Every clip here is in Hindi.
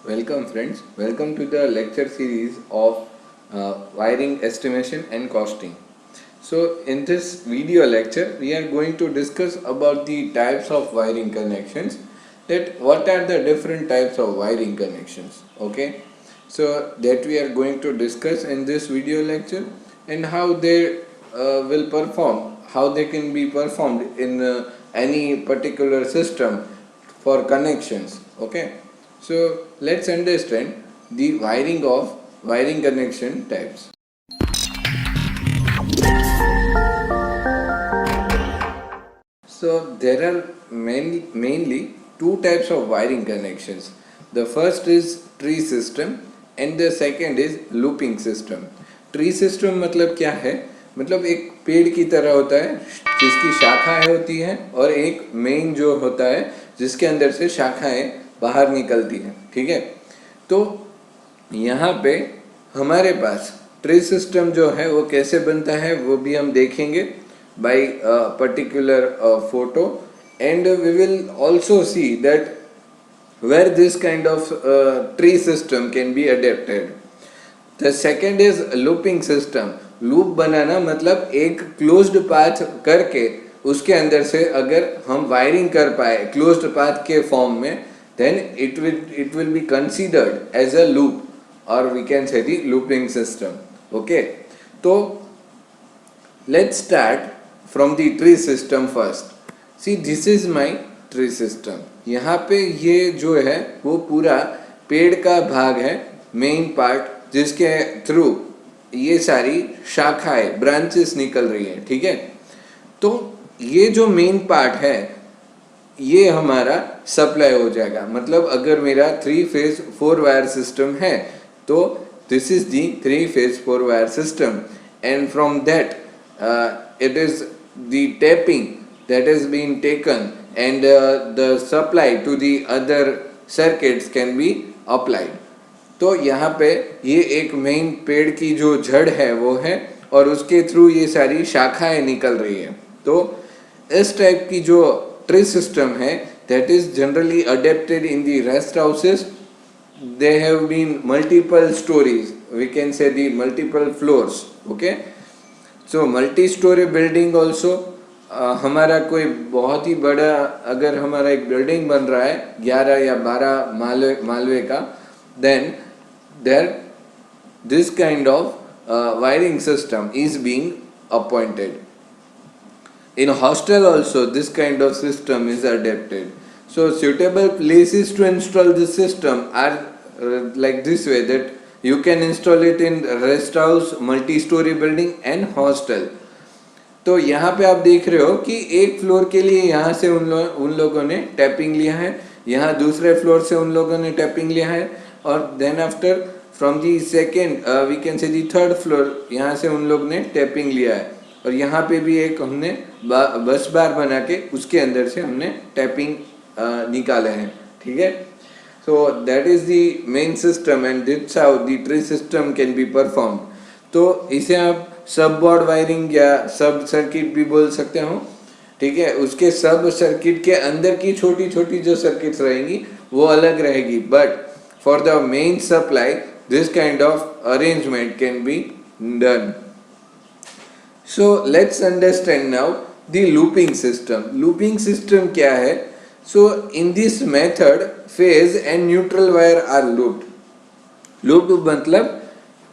Welcome friends, welcome to the lecture series of wiring estimation and costing. So in this video lecture we are going to discuss about the types of wiring connections, that what are the different types of wiring connections, okay. So that we are going to discuss in this video lecture, and how they will perform, how they can be performed in any particular system for connections, okay. So let's understand the wiring connection types. So there are mainly two types of wiring connections. The first is tree system and the second is looping system. Tree system मतलब क्या है? मतलब एक पेड़ की तरह होता है जिसकी शाखाएं होती हैं और एक मेन जो होता है जिसके अंदर से शाखाएं बाहर निकलती हैं, ठीक है। तो यहाँ पे हमारे पास ट्री सिस्टम जो है वो कैसे बनता है वो भी हम देखेंगे by a particular photo, and we will also see that where this kind of tree system can be adapted. The second is looping system. Loop बनाना मतलब एक क्लोज्ड पाथ करके उसके अंदर से अगर हम वायरिंग कर पाए क्लोज्ड पाथ के फॉर्म में, then it will be considered as a loop, or we can say the looping system, okay. तो let's start from the tree system first. See, this is my tree system. यहाँ पे ये जो है वो पूरा पेड़ का भाग है, मेन पार्ट, जिसके थ्रू ये सारी शाखाएं ब्रांचेस निकल रही हैं, ठीक है। तो ये जो मेन पार्ट है ये हमारा सप्लाई हो जाएगा। मतलब अगर मेरा 3 फेज 4 वायर सिस्टम है तो this is the 3 phase 4 wire system, and from that it is the tapping that is being taken, and the supply to the other circuits can be applied. तो यहाँ पे ये एक मेन पेड़ की जो जड़ है वो है और उसके थ्रू ये सारी शाखाएं निकल रही है। तो इस टाइप की जो ट्री सिस्टम है that is generally adapted in the rest houses. They have been multiple stories, we can say the multiple floors, okay. So multi storey building also, हमारा कोई बहुत ही बड़ा अगर हमारा एक बिल्डिंग बन रहा है 11 या 12 मालवे का, then there this kind of wiring system is being appointed. In hostel also this kind of system is adapted. So suitable places to install this system are like this way, that you can install it in rest house, multi-story building and hostel. तो यहाँ पे आप देख रहे हो कि एक फ्लोर के लिए यहाँ से उन लोगों ने टैपिंग लिया है, यहाँ दूसरे फ्लोर से उन लोगों ने टैपिंग लिया है, और then after from the second we can say the third floor यहाँ से उन लोग ने टैपिंग लिया है, और यहाँ पे भी एक हमने बस बार बना के उसके अंदर से हमने टैपिंग निकाले हैं, ठीक है। So that is the main system, and that's how the tree system can be performed. तो इसे आप सब बोर्ड वायरिंग या सब सर्किट भी बोल सकते हो, ठीक है। उसके सब सर्किट के अंदर की छोटी छोटी जो सर्किट्स रहेंगी वो अलग रहेगी, but for the main supply this kind of arrangement can be done. So let's understand now the looping system. Looping system क्या है? So in this method phase and neutral wire are looped. Looped मतलब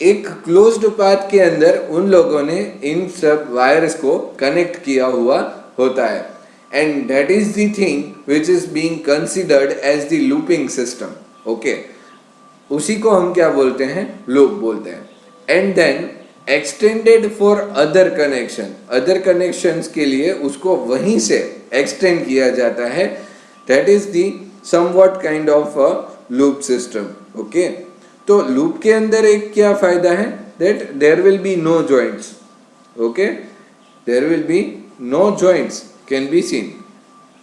एक closed path के अंदर उन लोगों ने इन सब वायर्स को कनेक्ट किया हुआ होता है, and that is the thing which is being considered as the looping system, okay. उसी को हम क्या बोलते हैं? लूप बोलते हैं. And then extended for other connection. Other connections के लिए उसको वहीं से extend किया जाता है. That is the somewhat kind of a loop system, okay. तो लूप के अंदर एक क्या फायदा है? That there will be no joints, okay. There will be no joints can be seen.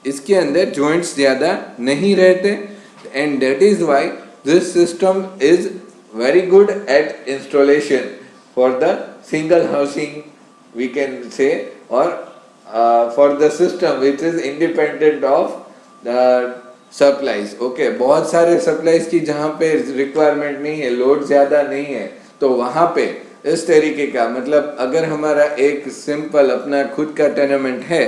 इसके अंदर joints ज़्यादा नहीं रहते, and that is why this system is very good at installation for the single housing, we can say, or for the system which is independent of supplies, okay, बहुत सारे सप्लाईज की जहाँ पे रिक्वायरमेंट नहीं है, लोड ज्यादा नहीं है, तो वहां पे इस तरीके का, मतलब अगर हमारा एक सिंपल अपना खुद का टेनामेंट है,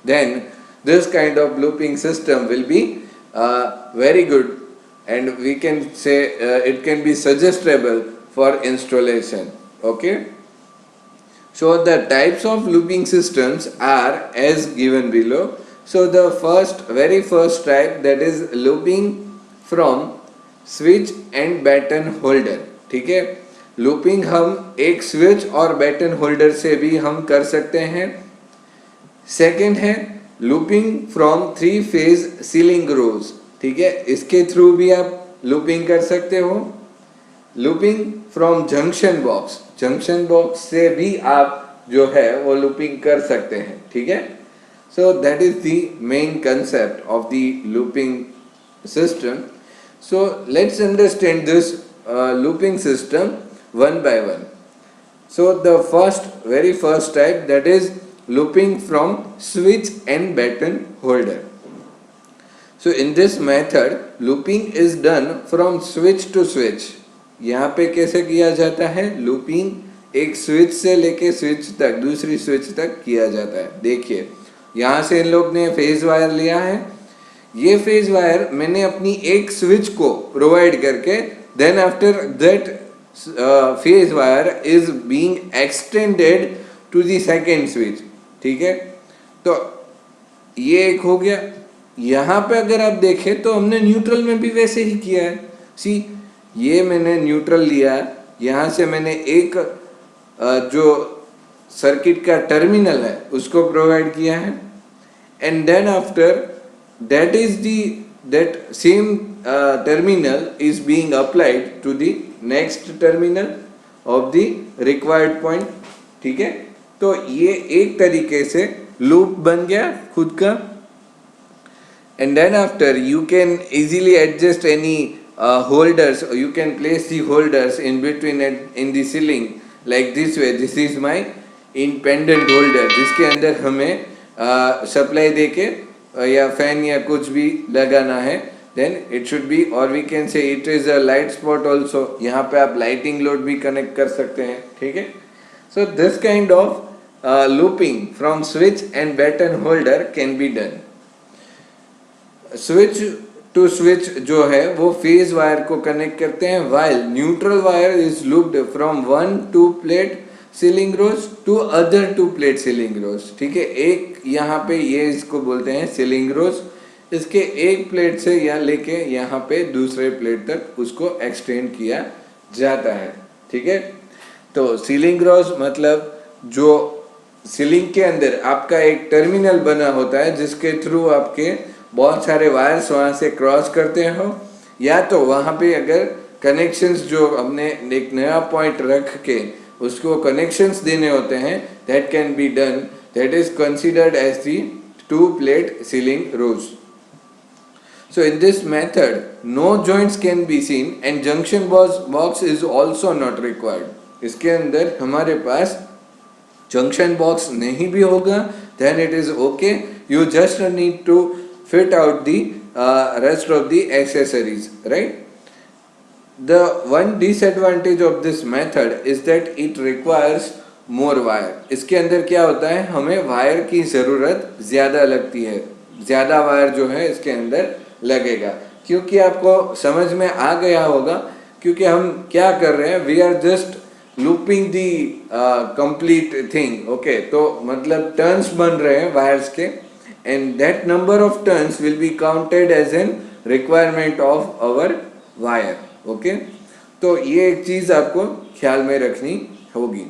then this kind of looping system will be very good and we can say it can be suggestible for installation. Okay, so the types of looping systems are as given below. So the very first type, that is looping from switch and button holder. ठीक है, लूपिंग हम एक स्विच और बटन होल्डर से भी हम कर सकते हैं. सेकेंड है looping from three phase ceiling rose. ठीक है, इसके थ्रू भी आप लूपिंग कर सकते हो. Looping from junction box, junction box से भी आप जो है वो लूपिंग कर सकते हैं. ठीक है, so that is the main concept of the looping system. So let's understand this looping system one by one. So the very first type, that is looping from switch and button holder. So in this method looping is done from switch to switch. यहाँ पे कैसे किया जाता है, लूपिंग एक स्विच से लेके स्विच तक, दूसरी स्विच तक किया जाता है. देखिए यहाँ से इन लोग ने फेज वायर लिया है, ये फेज वायर मैंने अपनी एक स्विच को प्रोवाइड करके, then after that phase wire is being extended to the second switch. ठीक है, तो ये एक हो गया. यहाँ पे अगर आप देखें तो हमने न्यूट्रल में भी वैसे ही किया है. सी, ये मैंने न्यूट्रल लिया, यहाँ से मैंने एक जो सर्किट का टर्मिनल है उसको प्रोवाइड किया है, and then after that is that same terminal is being applied to the next terminal of the required point. ठीक है, तो ये एक तरीके से लूप बन गया खुद का. And then after you can easily adjust any holders, or you can place the holders in between it in the ceiling like this way. This is my independent holder, जिसके अंदर हमें सप्लाई देके या फैन या कुछ भी लगाना है, then it should be, or we can say it is a light spot also. यहाँ पे आप लाइटिंग लोड भी कनेक्ट कर सकते हैं. ठीक है, so this kind of looping from switch and button holder can be done. Switch to switch जो है वो फेज वायर को कनेक्ट करते हैं, while neutral wire is looped from one two plate ceiling rose to other two plate ceiling rose. ठीक है, एक यहाँ पे ये इसको बोलते हैं सीलिंग रोज, इसके एक प्लेट से या लेके यहाँ पे दूसरे प्लेट तक उसको एक्सटेंड किया जाता है. ठीक है, तो सीलिंग रोज मतलब जो सीलिंग के अंदर आपका एक टर्मिनल बना होता है जिसके थ्रू आपके बहुत सारे वायर्स वहाँ से क्रॉस करते हो, या तो वहाँ पे अगर कनेक्शंस जो हमने एक नया पॉइंट रख के उसको कनेक्शंस देने होते हैं, that can be done, that is considered as the two plate ceiling rose. So in this method no joints can be seen and junction box is also not required. इसके अंदर हमारे पास जंक्शन बॉक्स नहीं भी होगा, then it is okay. You just need to fit out the rest of the accessories, right? The one disadvantage of this method is that it requires more wire. इसके अंदर क्या होता है, हमें वायर की ज़रूरत ज़्यादा लगती है, ज़्यादा वायर जो है इसके अंदर लगेगा. क्योंकि आपको समझ में आ गया होगा, क्योंकि हम क्या कर रहे हैं, we are just looping the complete thing. Okay, तो मतलब टर्न्स बन रहे हैं वायर्स के, and that number of turns will be counted as an requirement of our wire. Okay, तो ये एक चीज आपको ख्याल में रखनी होगी.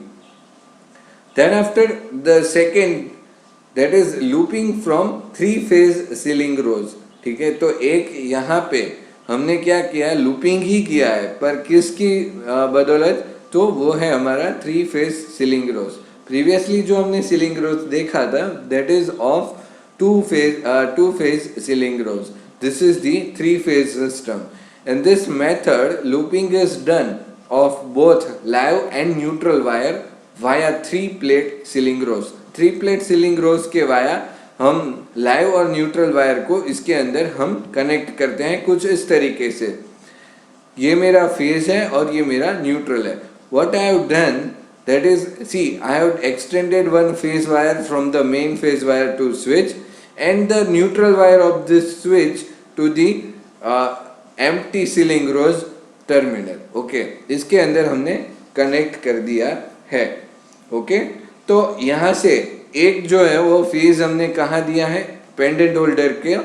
Then after the second, that is looping from three phase ceiling rows. ठीक है, तो एक यहाँ पे हमने क्या किया, लूपिंग ही किया है, पर किसकी बदौलत, तो वो है हमारा थ्री फेज सीलिंग रोज. प्रीवियसली जो हमने सीलिंग रोज देखा था, that is of two phase ceiling rows. This is the three phase system. In this method looping is done of both live and neutral wire via three plate ceiling rows. Three plate ceiling rows के via हम लाइव और न्यूट्रल वायर को इसके अंदर हम कनेक्ट करते हैं कुछ इस तरीके से। ये मेरा फेज है और ये मेरा न्यूट्रल है। What I have done, that is, see, I have extended one phase wire from the main phase wire to switch and the neutral wire of this switch to the empty ceiling rose terminal. Okay, इसके अंदर हमने कनेक्ट कर दिया है। ओके, तो यहाँ से एक जो है वो फेज हमने कहाँ दिया है, पेंडेंट होल्डर के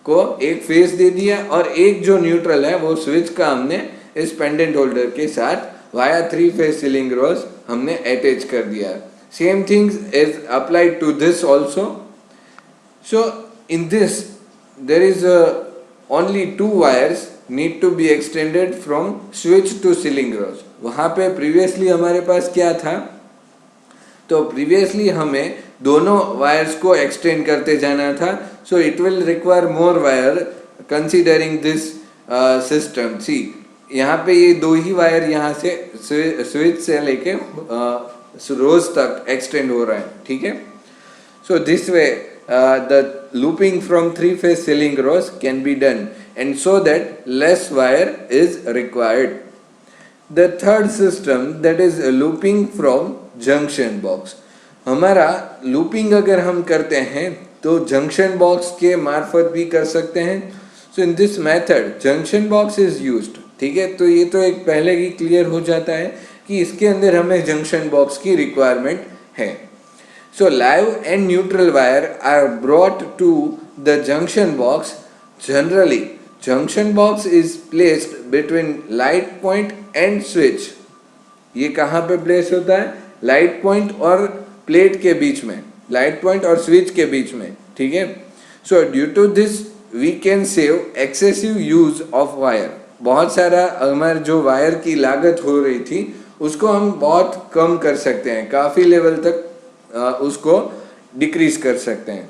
को एक फेज दे दिया और एक जो न्यूट्रल है वो स्विच का हमने इस पेंडेंट होल्डर के साथ वाया 3 फेज सीलिंग रोज हमने अटैच कर दिया। Same things is applied to this also. So in this there is only 2 wires need to be extended from switch to ceiling rose. वहाँ पे प्रीवियसली हमारे पास क्या था, तो प्रीवियसली हमें दोनों वायर्स को एक्सटेंड करते जाना था। So it will require more wire considering this system. See, यहाँ पे ये 2 ही वायर यहाँ से स्विच से लेके रोज तक एक्सटेंड हो रहा है, ठीक है। So this way the looping from 3 phase ceiling rose can be done and so that less wire is required. The third system that is looping from junction box. हमारा लूपिंग अगर हम करते हैं तो जंक्शन बॉक्स के मार्फत भी कर सकते हैं। So in this method junction box is used, ठीक है। तो ये तो एक पहले ही क्लियर हो जाता है कि इसके अंदर हमें जंक्शन बॉक्स की रिक्वायरमेंट है। So live and neutral wire are brought to the junction box. Generally junction box is placed between light point and switch. ये कहाँ पे प्लेस होता है, लाइट पॉइंट और प्लेट के बीच में, लाइट पॉइंट और स्विच के बीच में, ठीक है। So due to this we can save excessive use of wire. बहुत सारा हमारे जो वायर की लागत हो रही थी उसको हम बहुत कम कर सकते हैं, काफ़ी लेवल तक उसको डिक्रीज कर सकते हैं।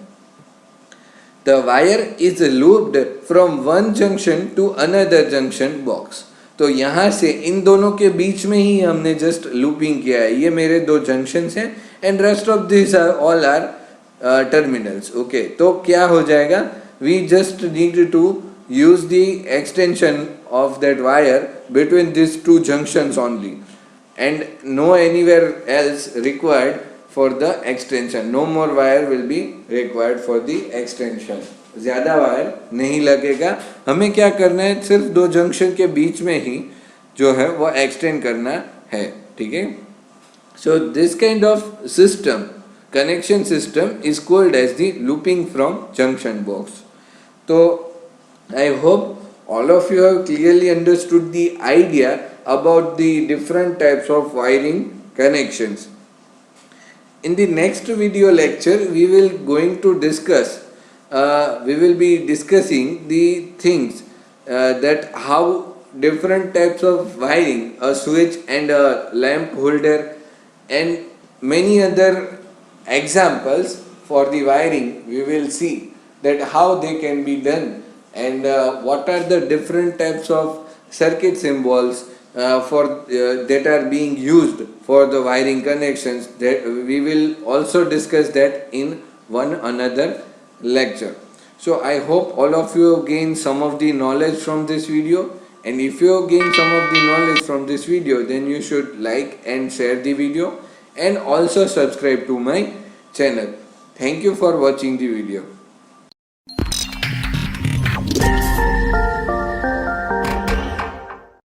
The wire is looped from one junction to another junction box. तो यहाँ से इन दोनों के बीच में ही हमने जस्ट लूपिंग किया है। ये मेरे 2 जंक्शंस हैं and rest of this are all are terminals. Okay, तो क्या हो जाएगा, we just need to use the extension of that wire between these 2 junctions only and no anywhere else required for the extension. No more wire will be required for the extension. ज़्यादा वायर नहीं लगेगा। हमें क्या करना है, सिर्फ 2 जंक्शन के बीच में ही जो है वो एक्सटेंड करना है, ठीक है। So this kind of system, connection system, is called as the looping from junction box. तो I hope all of you have clearly understood the idea about the different types of wiring connections. In the next video lecture, we will be discussing the things that how different types of wiring, a switch and a lamp holder, and many other examples for the wiring. We will see that how they can be done. And what are the different types of circuit symbols that are being used for the wiring connections. That we will also discuss that in one another lecture. So I hope all of you have gained some of the knowledge from this video, and if you have gained some of the knowledge from this video, then you should like and share the video and also subscribe to my channel. Thank you for watching the video.